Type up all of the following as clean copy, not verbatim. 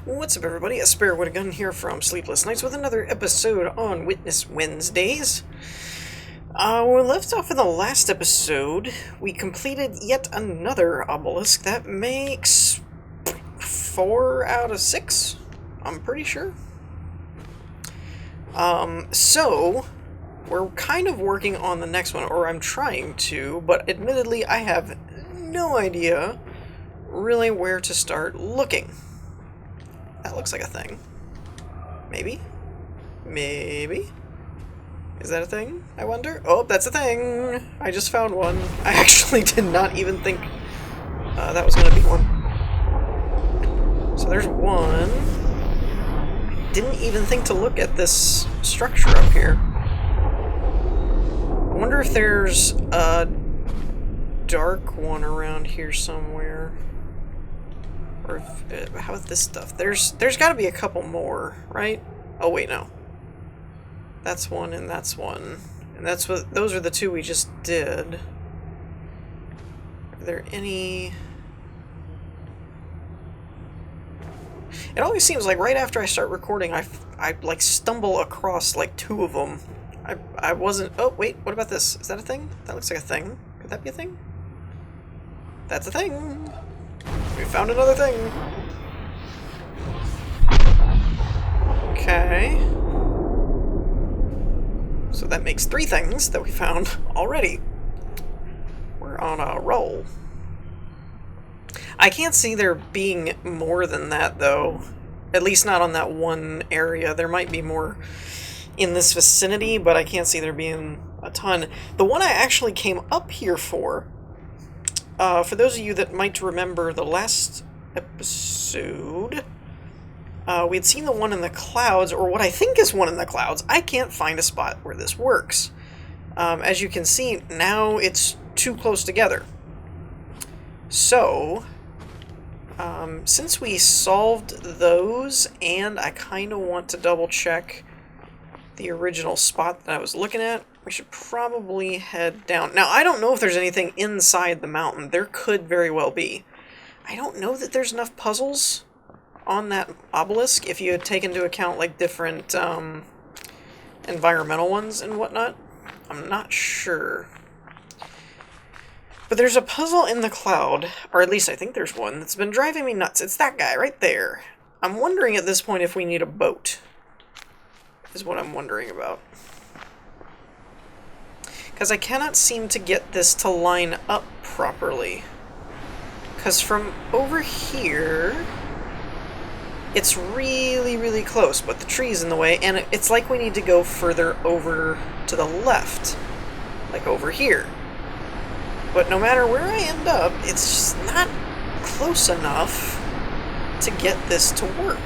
What's up, everybody? A Spare with a Gun here from Sleepless Nights with another episode on Witness Wednesdays. We left off in the last episode. We completed yet another obelisk. That makes 4 out of 6, I'm pretty sure. So we're kind of working on the next one, or I'm trying to, but admittedly I have no idea really where to start looking. That looks like a thing. Maybe? Maybe? Is that a thing, I wonder? Oh, that's a thing! I just found one. I actually did not even think that was going to be one. So there's one. I didn't even think to look at this structure up here. I wonder if there's a dark one around here somewhere. Or if, how about this stuff? There's got to be a couple more, right? Oh wait, no. That's one and that's one. And those are the two we just did. Are there any... It always seems like right after I start recording, I like stumble across like 2 of them. I wasn't... Oh, wait, what about this? Is that a thing? That looks like a thing. Could that be a thing? That's a thing! We found another thing! Okay. So that makes 3 things that we found already. We're on a roll. I can't see there being more than that, though. At least not on that one area. There might be more in this vicinity, but I can't see there being a ton. The one I actually came up here for those of you that might remember the last episode, we had seen the one in the clouds, or what I think is one in the clouds. I can't find a spot where this works. As you can see, now it's too close together. So, since we solved those, and I kind of want to double check the original spot that I was looking at, we should probably head down. Now, I don't know if there's anything inside the mountain. There could very well be. I don't know that there's enough puzzles on that obelisk if you take into account like different environmental ones and whatnot. I'm not sure. But there's a puzzle in the cloud, or at least I think there's one, that's been driving me nuts. It's that guy right there. I'm wondering at this point if we need a boat, is what I'm wondering about. Because I cannot seem to get this to line up properly. Because from over here, it's really, really close, but the tree's in the way, and it's like we need to go further over to the left. Like over here. But no matter where I end up, it's just not close enough to get this to work.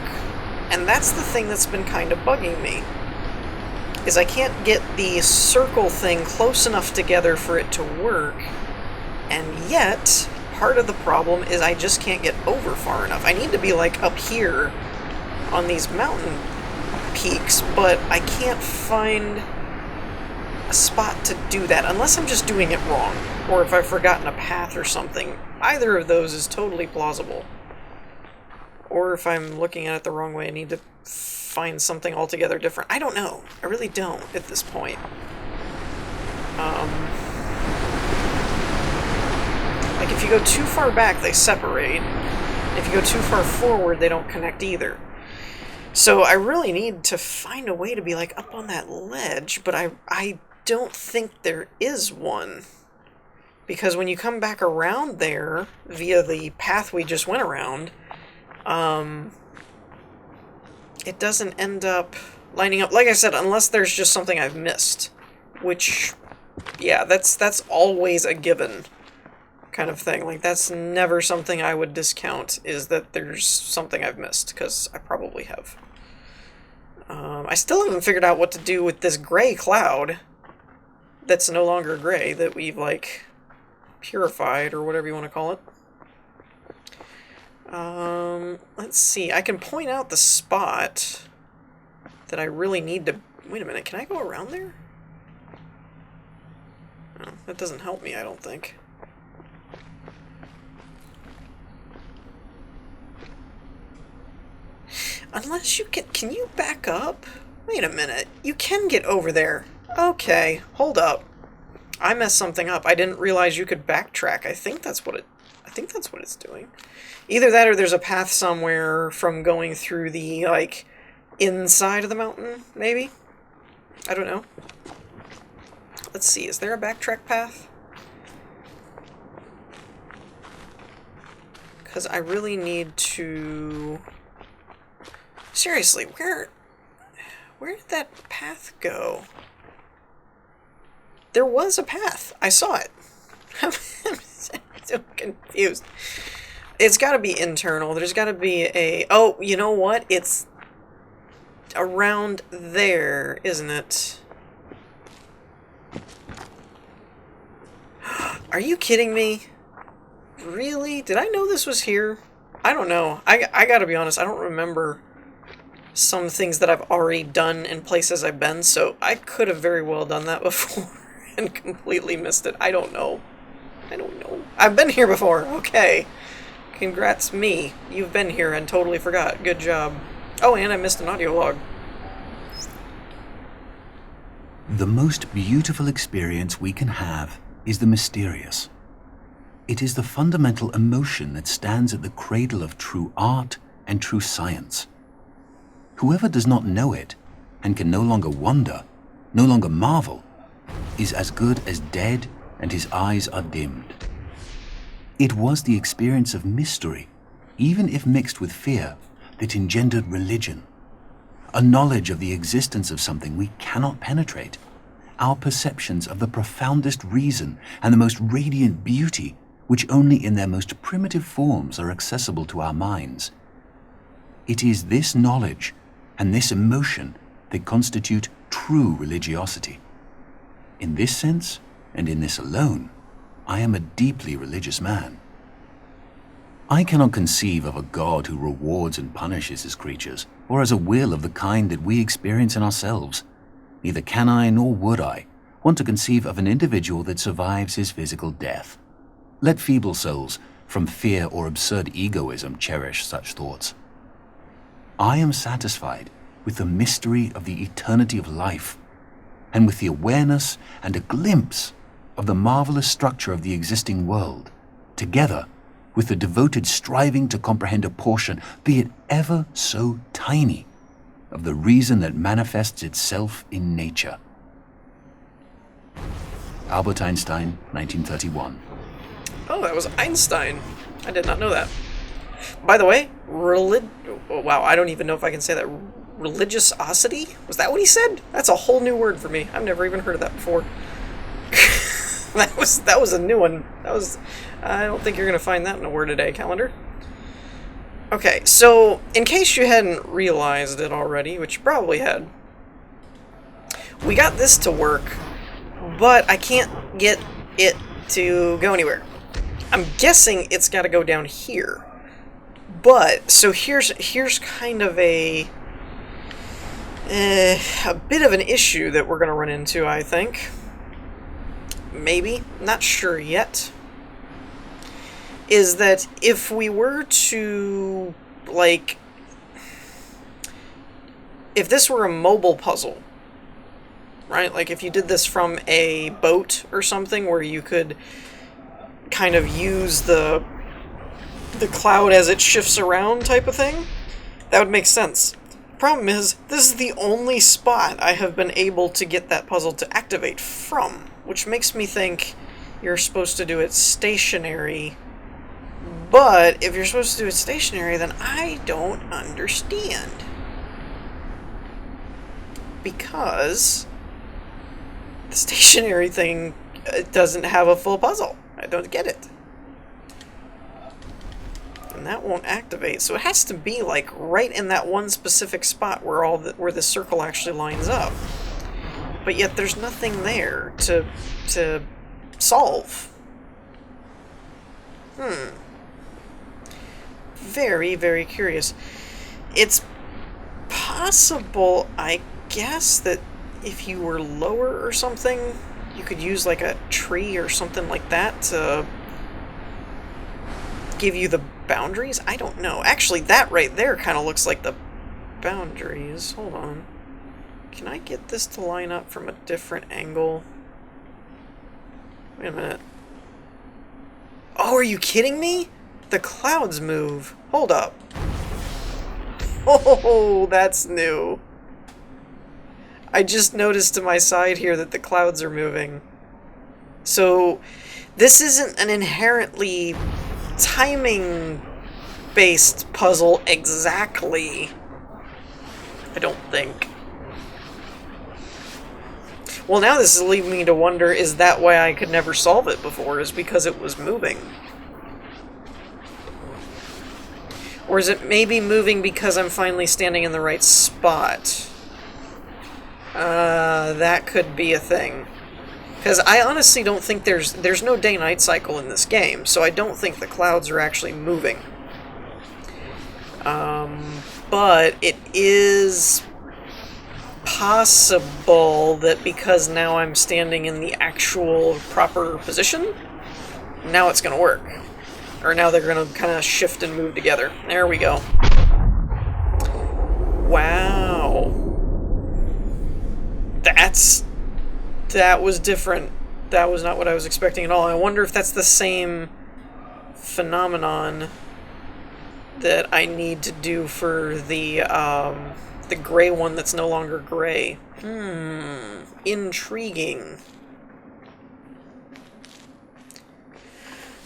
And that's the thing that's been kind of bugging me. Is I can't get the circle thing close enough together for it to work. And yet, part of the problem is I just can't get over far enough. I need to be like up here on these mountain peaks, but I can't find a spot to do that unless I'm just doing it wrong, or if I've forgotten a path or something. Either of those is totally plausible. Or if I'm looking at it the wrong way, I need to find something altogether different. I don't know. I really don't at this point. Like if you go too far back, they separate. If you go too far forward, they don't connect either. So I really need to find a way to be like up on that ledge, but I don't think there is one. Because when you come back around there, via the path we just went around, it doesn't end up lining up. Like I said, unless there's just something I've missed. Which, yeah, that's always a given kind of thing. Like, that's never something I would discount, is that there's something I've missed, because I probably have. I still haven't figured out what to do with this gray cloud that's no longer gray, that we've, like, purified, or whatever you want to call it. Let's see. I can point out the spot that I really need to... Wait a minute, can I go around there? No, that doesn't help me, I don't think. Unless you can you back up? Wait a minute. You can get over there. Okay, hold up. I messed something up. I didn't realize you could backtrack. I think that's what it's doing. Either that or there's a path somewhere from going through the, like, inside of the mountain, maybe? I don't know. Let's see, is there a backtrack path? Because I really need to... Seriously, where did that path go? There was a path. I saw it. I'm so confused. It's got to be internal. There's got to be a... Oh, you know what? It's around there, isn't it? Are you kidding me? Really? Did I know this was here? I don't know. I gotta be honest, I don't remember some things that I've already done in places I've been, so I could have very well done that before and completely missed it. I don't know. I don't know. I've been here before. Okay. Congrats me. You've been here and totally forgot. Good job. Oh, and I missed an audio log. The most beautiful experience we can have is the mysterious. It is the fundamental emotion that stands at the cradle of true art and true science. Whoever does not know it, and can no longer wonder, no longer marvel, is as good as dead and his eyes are dimmed. It was the experience of mystery, even if mixed with fear, that engendered religion. A knowledge of the existence of something we cannot penetrate, our perceptions of the profoundest reason and the most radiant beauty, which only in their most primitive forms are accessible to our minds. It is this knowledge and this emotion that constitute true religiosity. In this sense, and in this alone, I am a deeply religious man. I cannot conceive of a God who rewards and punishes his creatures, or has a will of the kind that we experience in ourselves. Neither can I, nor would I, want to conceive of an individual that survives his physical death. Let feeble souls, from fear or absurd egoism, cherish such thoughts. I am satisfied with the mystery of the eternity of life, and with the awareness and a glimpse of the marvelous structure of the existing world, together with the devoted striving to comprehend a portion, be it ever so tiny, of the reason that manifests itself in nature. Albert Einstein, 1931. Oh, that was Einstein. I did not know that. By the way, wow, I don't even know if I can say that. Religiosity? Was that what he said? That's a whole new word for me. I've never even heard of that before. That was a new one. I don't think you're going to find that in a word today, calendar. Okay, so in case you hadn't realized it already, which you probably had, we got this to work, but I can't get it to go anywhere. I'm guessing it's got to go down here. But so here's kind of a bit of an issue that we're going to run into, I think. Maybe, not sure yet. Is that if we were to, like, if this were a mobile puzzle, right? Like if you did this from a boat or something where you could kind of use the cloud as it shifts around type of thing, that would make sense. Problem is, this is the only spot I have been able to get that puzzle to activate from, which makes me think you're supposed to do it stationary. But if you're supposed to do it stationary, then I don't understand. Because the stationary thing doesn't have a full puzzle. I don't get it. And that won't activate. So it has to be like right in that one specific spot where the circle actually lines up. But yet there's nothing there to solve. Very, very curious. It's possible, I guess, that if you were lower or something, you could use like a tree or something like that to give you the boundaries? I don't know. Actually, that right there kind of looks like the boundaries. Hold on. Can I get this to line up from a different angle? Wait a minute. Oh, are you kidding me? The clouds move. Hold up. Oh, that's new. I just noticed to my side here that the clouds are moving. So, this isn't an inherently timing-based puzzle exactly. I don't think. Well, now this is leading me to wonder, is that why I could never solve it before, is because it was moving? Or is it maybe moving because I'm finally standing in the right spot? That could be a thing. Because I honestly don't think there's no day-night cycle in this game, so I don't think the clouds are actually moving. But it is possible that because now I'm standing in the actual proper position, now it's going to work. Or now they're going to kind of shift and move together. There we go. Wow. That was different. That was not what I was expecting at all. I wonder if that's the same phenomenon that I need to do for the gray one that's no longer gray. Intriguing.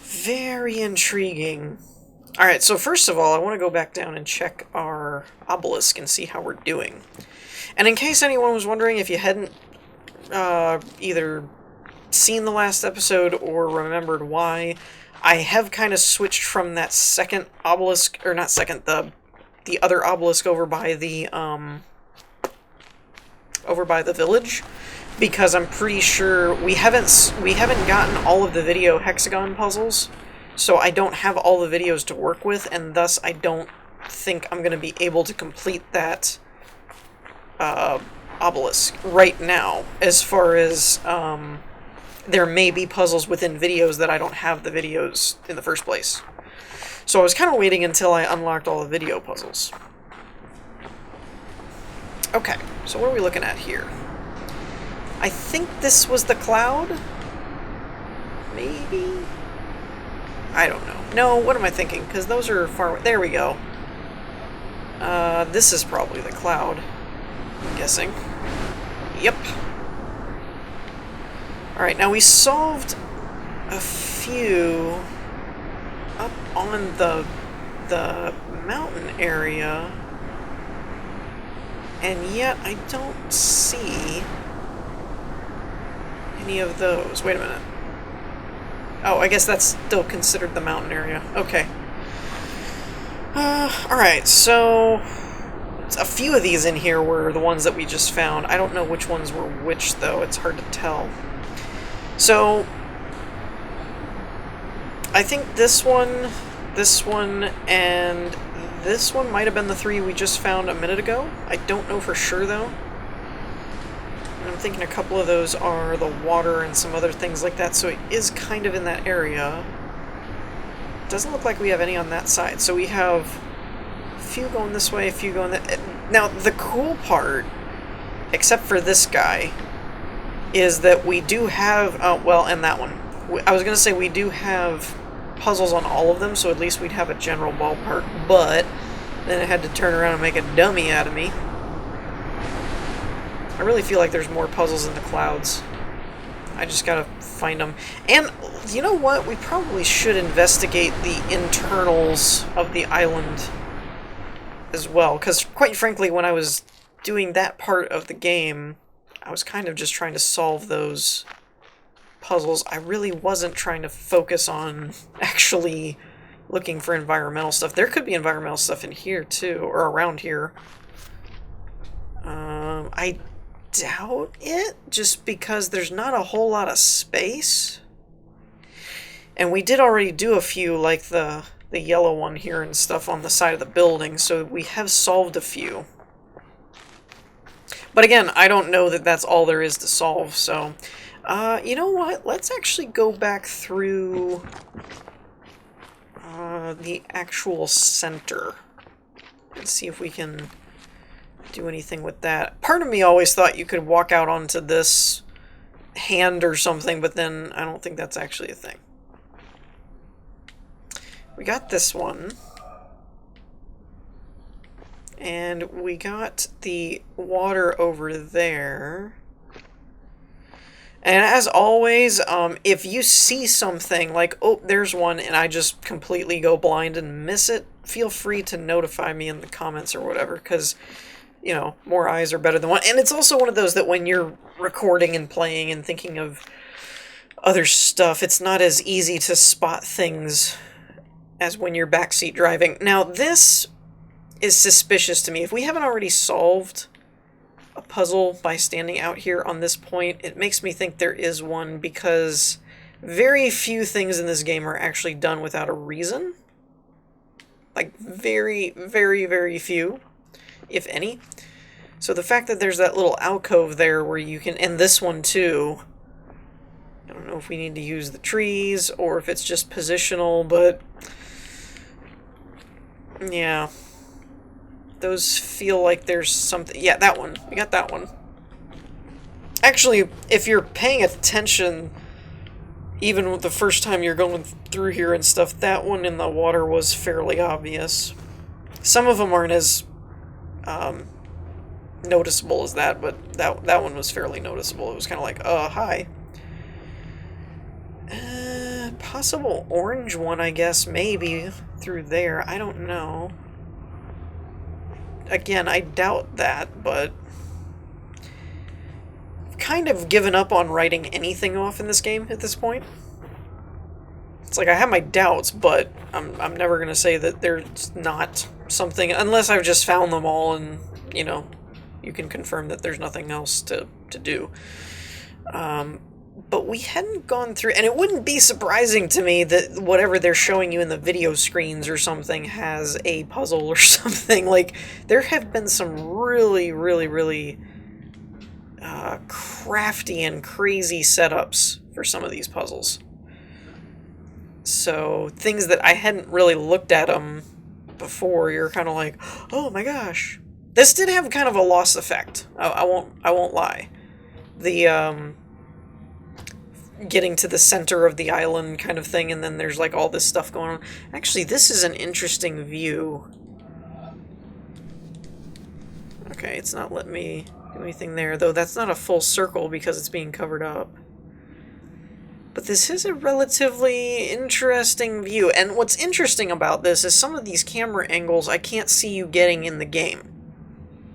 Very intriguing. Alright, so first of all, I want to go back down and check our obelisk and see how we're doing. And in case anyone was wondering, if you hadn't either seen the last episode or remembered why, I have kind of switched from that second obelisk, or not second, the other obelisk over by the village, because I'm pretty sure we haven't gotten all of the video hexagon puzzles, so I don't have all the videos to work with, and thus I don't think I'm going to be able to complete that obelisk right now, as far as there may be puzzles within videos that I don't have the videos in the first place. So I was kind of waiting until I unlocked all the video puzzles. Okay, so what are we looking at here? I think this was the cloud? Maybe? I don't know. No, what am I thinking? Because those are far away. There we go. This is probably the cloud, I'm guessing. Yep. Alright, now we solved a few up on the mountain area, and yet I don't see any of those. Wait a minute. Oh, I guess that's still considered the mountain area. Okay. Alright, so a few of these in here were the ones that we just found. I don't know which ones were which, though. It's hard to tell. So, I think this one, and this one might have been the three we just found a minute ago. I don't know for sure, though. And I'm thinking a couple of those are the water and some other things like that, so it is kind of in that area. Doesn't look like we have any on that side, so we have a few going this way, a few going that. Now, the cool part, except for this guy, is that we do have, well, and that one. I was going to say we do have puzzles on all of them, so at least we'd have a general ballpark, but then it had to turn around and make a dummy out of me. I really feel like there's more puzzles in the clouds. I just gotta find them. And, you know what? We probably should investigate the internals of the island as well, because quite frankly, when I was doing that part of the game, I was kind of just trying to solve those puzzles. I really wasn't trying to focus on actually looking for environmental stuff. There could be environmental stuff in here, too, or around here. I doubt it, just because there's not a whole lot of space. And we did already do a few, like the yellow one here and stuff on the side of the building, so we have solved a few. But again, I don't know that that's all there is to solve, so... you know what? Let's actually go back through the actual center and see if we can do anything with that. Part of me always thought you could walk out onto this hand or something, but then I don't think that's actually a thing. We got this one. And we got the water over there. And as always, if you see something like, oh, there's one, and I just completely go blind and miss it, feel free to notify me in the comments or whatever, because, you know, more eyes are better than one. And it's also one of those that when you're recording and playing and thinking of other stuff, it's not as easy to spot things as when you're backseat driving. Now, this is suspicious to me. If we haven't already solved a puzzle by standing out here on this point, it makes me think there is one, because very few things in this game are actually done without a reason. Like, very, very, very few, if any. So the fact that there's that little alcove there where you can, and this one too, I don't know if we need to use the trees or if it's just positional, but yeah. Those feel like there's something... Yeah, that one. We got that one. Actually, if you're paying attention, even with the first time you're going through here and stuff, that one in the water was fairly obvious. Some of them aren't as noticeable as that, but that one was fairly noticeable. It was kind of like, hi. Possible orange one, I guess, maybe, through there. I don't know. Again, I doubt that, but I've kind of given up on writing anything off in this game at this point. It's like I have my doubts, but I'm never going to say that there's not something, unless I've just found them all and, you know, you can confirm that there's nothing else to do. But we hadn't gone through, and it wouldn't be surprising to me that whatever they're showing you in the video screens or something has a puzzle or something. Like, there have been some really, really, really crafty and crazy setups for some of these puzzles. So, things that I hadn't really looked at them before, you're kind of like, oh my gosh. This did have kind of a lost effect. I won't lie. The, getting to the center of the island kind of thing, and then there's like all this stuff going on. Actually, this is an interesting view. Okay, it's not letting me do anything there, though that's not a full circle because it's being covered up. But this is a relatively interesting view, and what's interesting about this is some of these camera angles I can't see you getting in the game.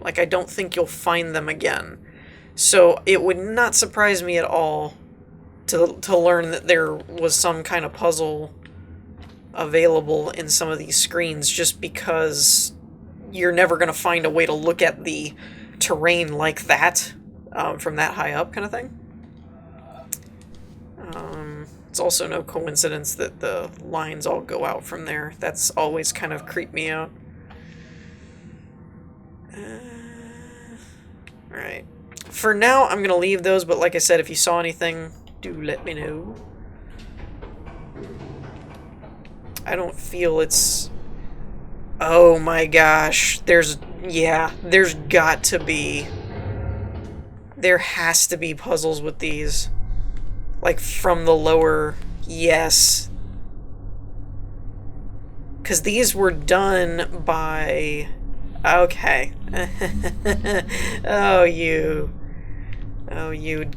Like, I don't think you'll find them again. So it would not surprise me at all to learn that there was some kind of puzzle available in some of these screens, just because you're never going to find a way to look at the terrain like that from that high up kind of thing. It's also no coincidence that the lines all go out from there. That's always kind of creeped me out. Alright. For now, I'm going to leave those, but like I said, if you saw anything, do let me know. I don't feel it's... Oh my gosh. There's got to be... There has to be puzzles with these. Like, from the lower... Yes. Because these were done by... Okay. Oh, you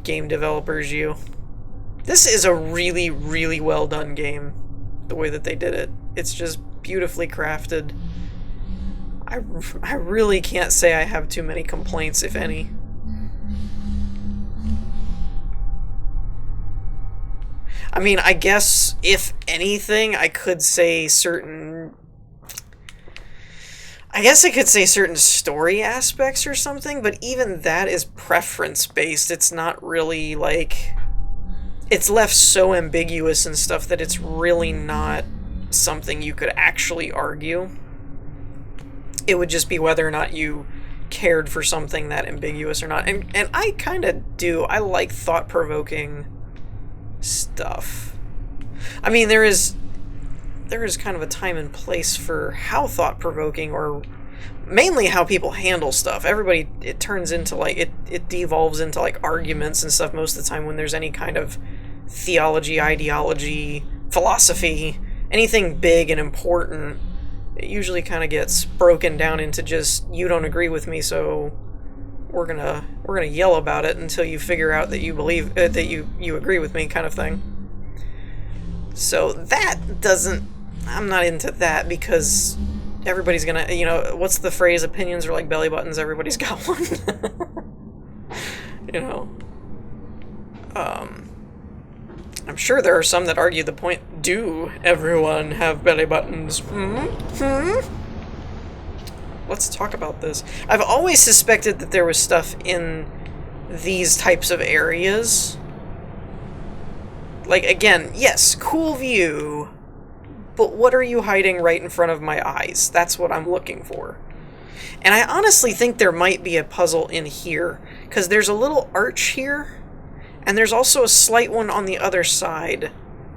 game developers, you. This is a really, really well done game, the way that they did it. It's just beautifully crafted. I really can't say I have too many complaints, if any. I mean, I guess, if anything, I could say certain... I guess I could say certain story aspects or something, but even that is preference-based. It's not really, like... It's left so ambiguous and stuff that it's really not something you could actually argue. It would just be whether or not you cared for something that ambiguous or not. And I kind of do. I like thought-provoking stuff. I mean, there is kind of a time and place for how thought-provoking or mainly how people handle stuff. Everybody, it turns into like, it devolves into like arguments and stuff most of the time when there's any kind of theology, ideology, philosophy, anything big and important. It usually kind of gets broken down into just, you don't agree with me, so we're gonna yell about it until you figure out that you believe that you agree with me, kind of thing. So that doesn't, I'm not into that, because everybody's gonna, you know, what's the phrase, opinions are like belly buttons, everybody's got one. You know, I'm sure there are some that argue the point, do everyone have belly buttons? Let's talk about this. I've always suspected that there was stuff in these types of areas. Like, again, yes, cool view, but what are you hiding right in front of my eyes? That's what I'm looking for. And I honestly think there might be a puzzle in here, because there's a little arch here, and there's also a slight one on the other side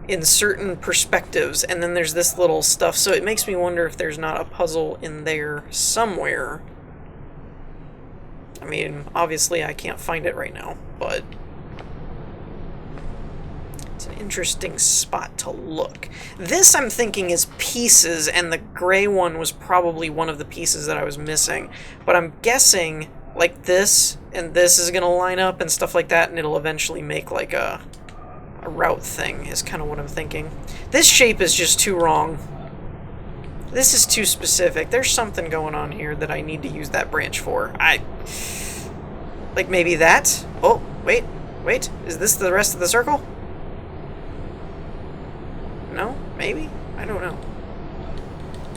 in certain perspectives, and then there's this little stuff, so it makes me wonder if there's not a puzzle in there somewhere. I mean, obviously I can't find it right now, but it's an interesting spot to look. This, I'm thinking, is pieces, and the gray one was probably one of the pieces that I was missing. But I'm guessing, like, this and this is going to line up and stuff like that, and it'll eventually make, like, a route thing, is kind of what I'm thinking. This shape is just too wrong. This is too specific. There's something going on here that I need to use that branch for. Like, maybe that? Oh, wait. Is this the rest of the circle? No? Maybe? I don't know.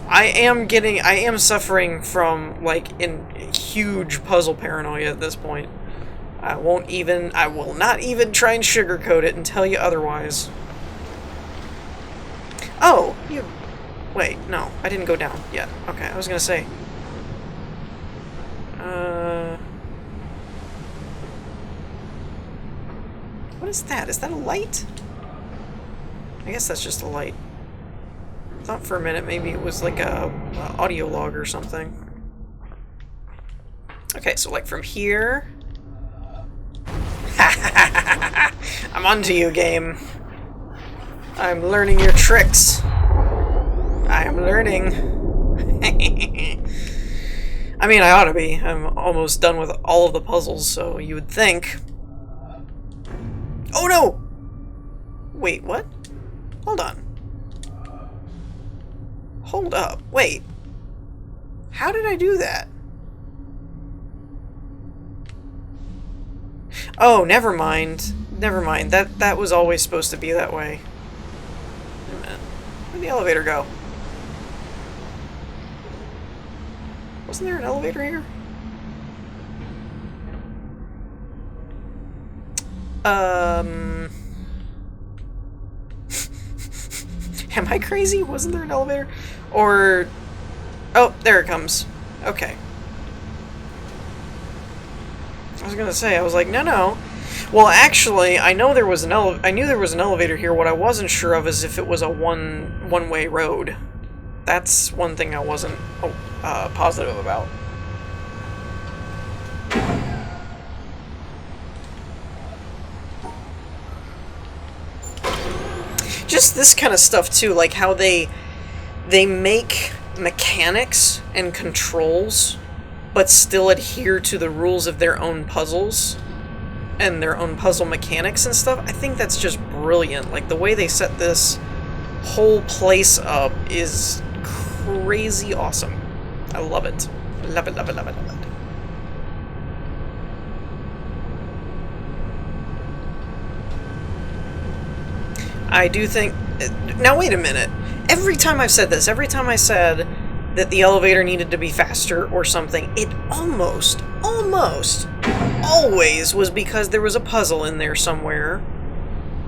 I am suffering from, like, huge puzzle paranoia at this point. I will not even try and sugarcoat it and tell you otherwise. Oh, wait, no, I didn't go down yet. Okay, I was gonna say. What is that? Is that a light? I guess that's just a light. I thought for a minute maybe it was like a audio log or something. Okay, so like from here. I'm onto you, game. I'm learning your tricks. I am learning. I mean, I ought to be. I'm almost done with all of the puzzles, so you would think. Oh no! Wait, what? Hold on. Hold up. Wait. How did I do that? Oh, never mind. Never mind. That was always supposed to be that way. Wait a minute. Where'd the elevator go? Wasn't there an elevator here? Am I crazy? Wasn't there an elevator? Or... Oh, there it comes. Okay. I was gonna say, I was like, no. Well, actually, I know there was I knew there was an elevator here. What I wasn't sure of is if it was a one-way road. That's one thing I wasn't positive about. Just this kind of stuff too, like how they make mechanics and controls, but still adhere to the rules of their own puzzles and their own puzzle mechanics and stuff. I think that's just brilliant. Like, the way they set this whole place up is crazy awesome. I love it. Love it. I do think... Now, wait a minute. Every time I've said this, every time I said that the elevator needed to be faster or something, it almost always was because there was a puzzle in there somewhere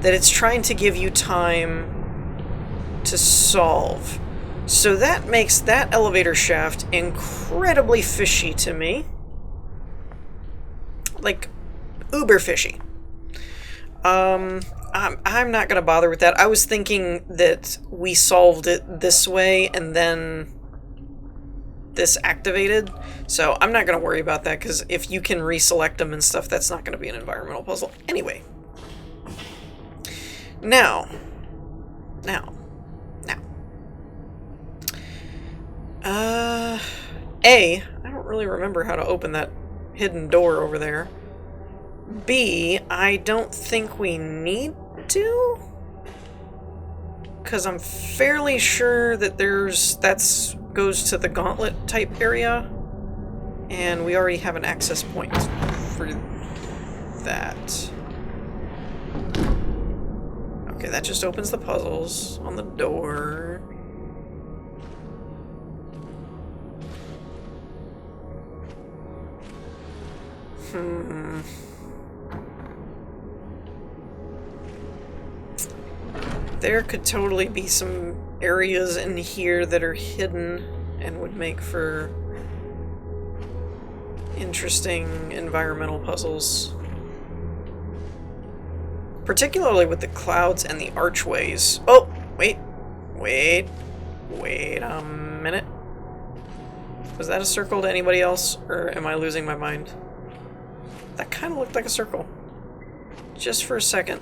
that it's trying to give you time to solve. So that makes that elevator shaft incredibly fishy to me. Like, uber fishy. I'm not gonna bother with that. I was thinking that we solved it this way, and then this activated, so I'm not going to worry about that, because if you can reselect them and stuff, that's not going to be an environmental puzzle. Anyway. Now. A, I don't really remember how to open that hidden door over there. B, I don't think we need to, because I'm fairly sure that that's goes to the gauntlet type area, and we already have an access point for that. Okay, that just opens the puzzles on the door. There could totally be some areas in here that are hidden and would make for interesting environmental puzzles. Particularly with the clouds and the archways. Oh, wait a minute. Was that a circle to anybody else, or am I losing my mind? That kind of looked like a circle. Just for a second.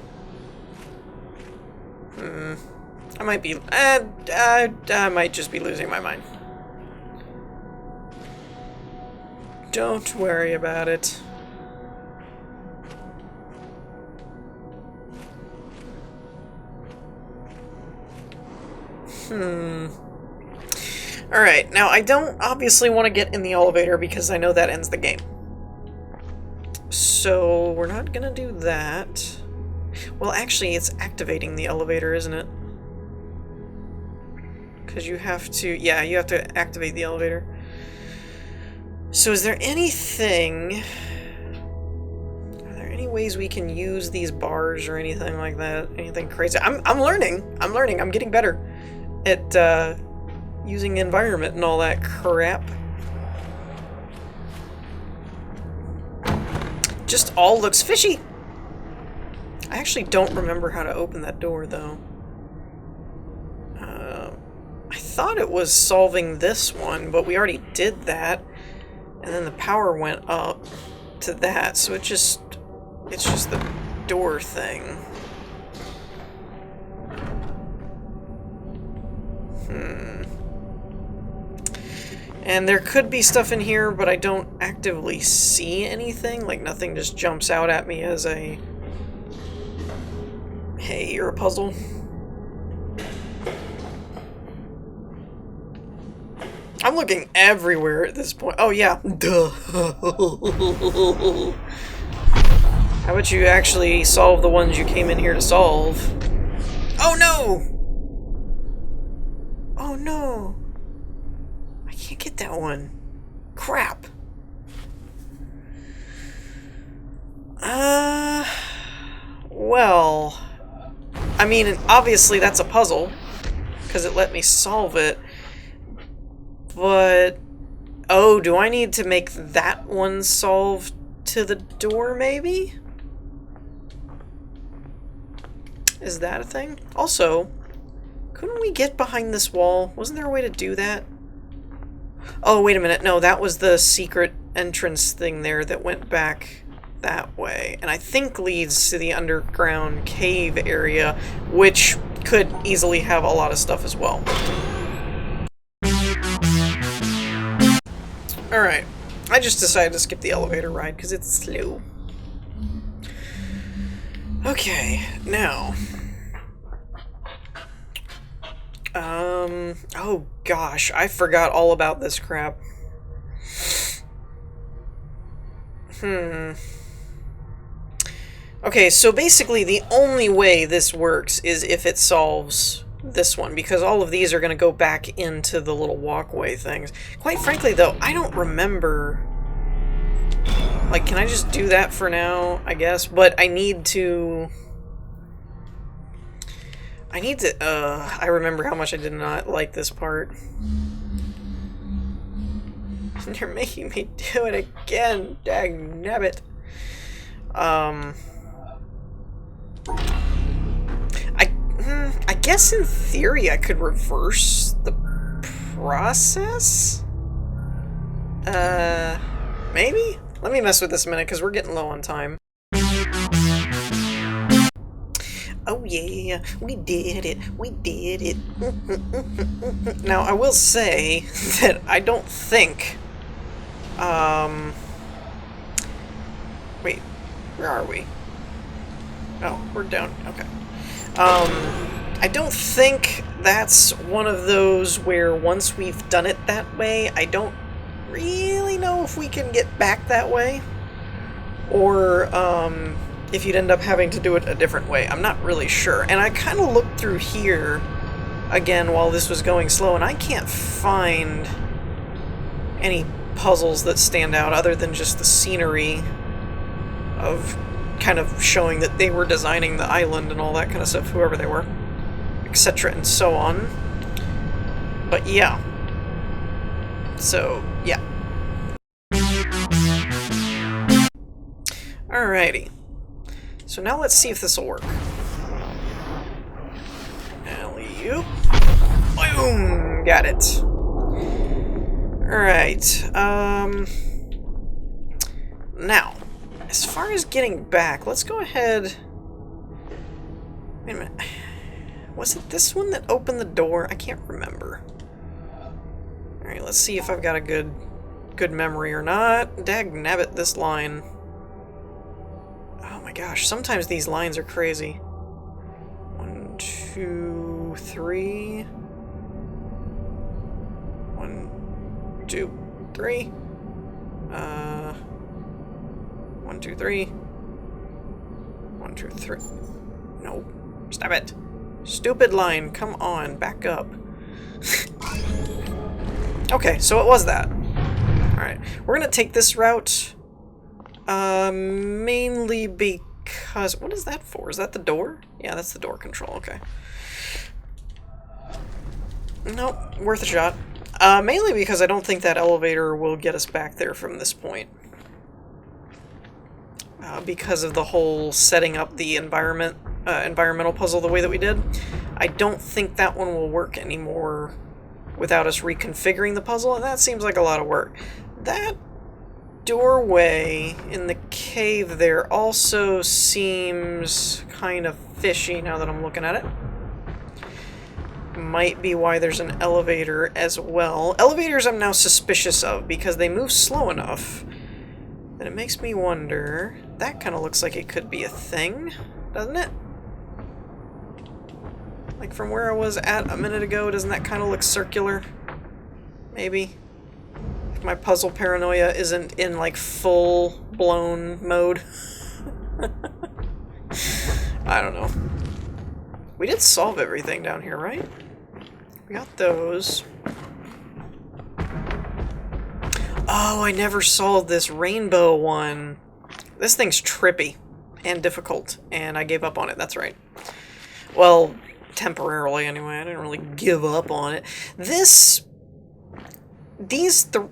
I might be... I might just be losing my mind. Don't worry about it. Alright, now I don't obviously want to get in the elevator because I know that ends the game. So we're not gonna do that. Well, actually, it's activating the elevator, isn't it? Because you have to... Yeah, you have to activate the elevator. So is there anything... Are there any ways we can use these bars or anything like that? Anything crazy? I'm learning. I'm getting better at using environment and all that crap. Just all looks fishy. I actually don't remember how to open that door, though. I thought it was solving this one, but we already did that. And then the power went up to that, so it's just the door thing. And there could be stuff in here, but I don't actively see anything. Like, nothing just jumps out at me as a... Hey, you're a puzzle. I'm looking everywhere at this point. Oh, yeah. Duh. How about you actually solve the ones you came in here to solve? Oh, no! Oh, no. I can't get that one. Crap. Well... I mean, obviously that's a puzzle, because it let me solve it. But... Oh, do I need to make that one solve to the door, maybe? Is that a thing? Also, couldn't we get behind this wall? Wasn't there a way to do that? Oh, wait a minute. No, that was the secret entrance thing there that went back that way. And I think leads to the underground cave area, which could easily have a lot of stuff as well. Alright. I just decided to skip the elevator ride because it's slow. Okay, now... Oh gosh, I forgot all about this crap. Okay, so basically the only way this works is if it solves this one, because all of these are going to go back into the little walkway things. Quite frankly, though, I don't remember... Like, can I just do that for now, I guess? But I need to... I remember how much I did not like this part. They're making me do it again, dagnabbit. I guess in theory I could reverse the process? Maybe? Let me mess with this a minute, because we're getting low on time. Oh yeah, we did it. We did it. Now, I will say that I don't think... Wait, where are we? Oh, we're down. Okay. I don't think that's one of those where once we've done it that way, I don't really know if we can get back that way. Or, if you'd end up having to do it a different way. I'm not really sure. And I kind of looked through here again while this was going slow, and I can't find any puzzles that stand out other than just the scenery of kind of showing that they were designing the island and all that kind of stuff, whoever they were, etc. and so on. But yeah. So, yeah. Alrighty. So now let's see if this will work. Alley-oop. Boom! Got it. Alright. Now, as far as getting back, let's go ahead... Wait a minute. Was it this one that opened the door? I can't remember. Alright, let's see if I've got a good memory or not. Dagnabbit, this line. Oh my gosh, sometimes these lines are crazy. 1, 2, 3. 1, 2, 3. 1, 2, 3. 1, 2, 3. No. Stop it. Stupid line. Come on. Back up. Okay, so it was that. Alright. We're gonna take this route. Mainly because... What is that for? Is that the door? Yeah, that's the door control. Okay. Nope. Worth a shot. Mainly because I don't think that elevator will get us back there from this point. Because of the whole setting up the environmental puzzle the way that we did. I don't think that one will work anymore without us reconfiguring the puzzle, and that seems like a lot of work. That doorway in the cave there also seems kind of fishy now that I'm looking at it. Might be why there's an elevator as well. Elevators I'm now suspicious of because they move slow enough that it makes me wonder. That kind of looks like it could be a thing, doesn't it? Like from where I was at a minute ago, doesn't that kind of look circular? Maybe. If my puzzle paranoia isn't in like full-blown mode. I don't know. We did solve everything down here, right? We got those. Oh, I never solved this rainbow one. This thing's trippy and difficult, and I gave up on it, that's right. Well, temporarily anyway, I didn't really give up on it.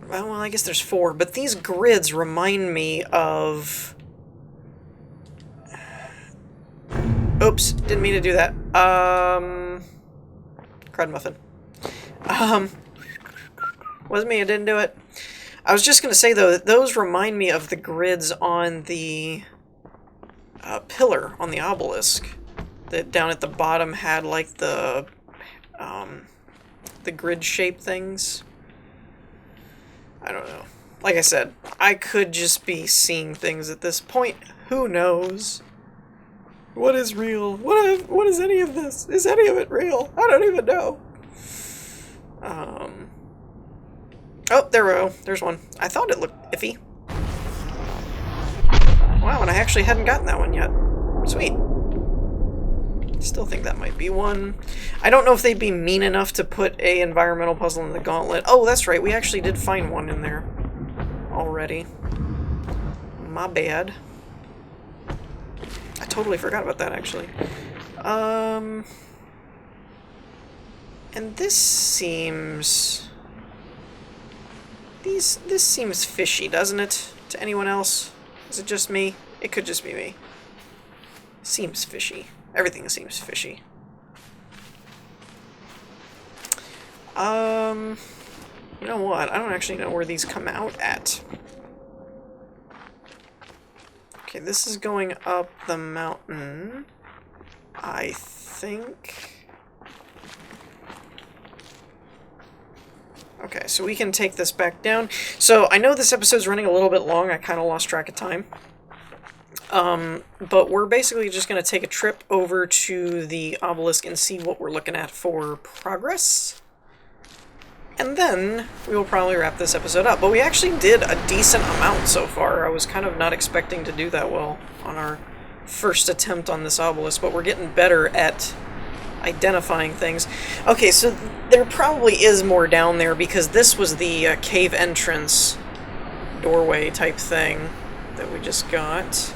Well, I guess there's 4, but these grids remind me of... Oops, didn't mean to do that. Crud muffin. Wasn't me, I didn't do it. I was just going to say, though, that those remind me of the grids on the pillar on the obelisk. That down at the bottom had, like, the grid-shaped things. I don't know. Like I said, I could just be seeing things at this point. Who knows? What is real? What is any of this? Is any of it real? I don't even know. Oh, there we go. There's one. I thought it looked iffy. Wow, and I actually hadn't gotten that one yet. Sweet. Still think that might be one. I don't know if they'd be mean enough to put a environmental puzzle in the gauntlet. Oh, that's right. We actually did find one in there already. My bad. I totally forgot about that, actually. And this seems... This seems fishy, doesn't it? To anyone else? Is it just me? It could just be me. Seems fishy. Everything seems fishy. You know what? I don't actually know where these come out at. Okay, this is going up the mountain. I think... Okay, so we can take this back down. So, I know this episode's running a little bit long. I kind of lost track of time. But we're basically just going to take a trip over to the obelisk and see what we're looking at for progress. And then we will probably wrap this episode up. But we actually did a decent amount so far. I was kind of not expecting to do that well on our first attempt on this obelisk, but we're getting better at identifying things. Okay, so there probably is more down there because this was the cave entrance doorway type thing that we just got.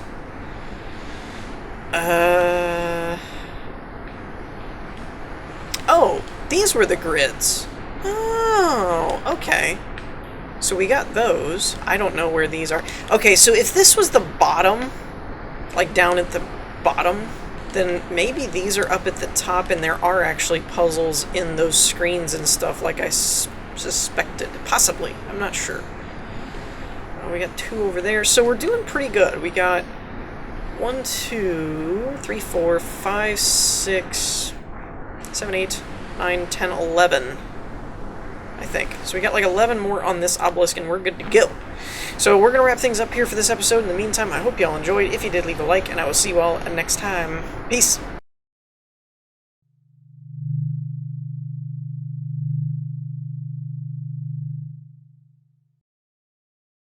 Oh, these were the grids. Oh, okay. So we got those. I don't know where these are. Okay, so if this was the bottom, like down at the bottom, then maybe these are up at the top and there are actually puzzles in those screens and stuff like I suspected. Possibly. I'm not sure. Oh, we got 2 over there. So we're doing pretty good. We got 1, 2, 3, 4, 5, 6, 7, 8, 9, 10, 11. I think. So we got like 11 more on this obelisk and we're good to go. So we're going to wrap things up here for this episode. In the meantime, I hope y'all enjoyed. If you did, leave a like and I will see you all next time. Peace.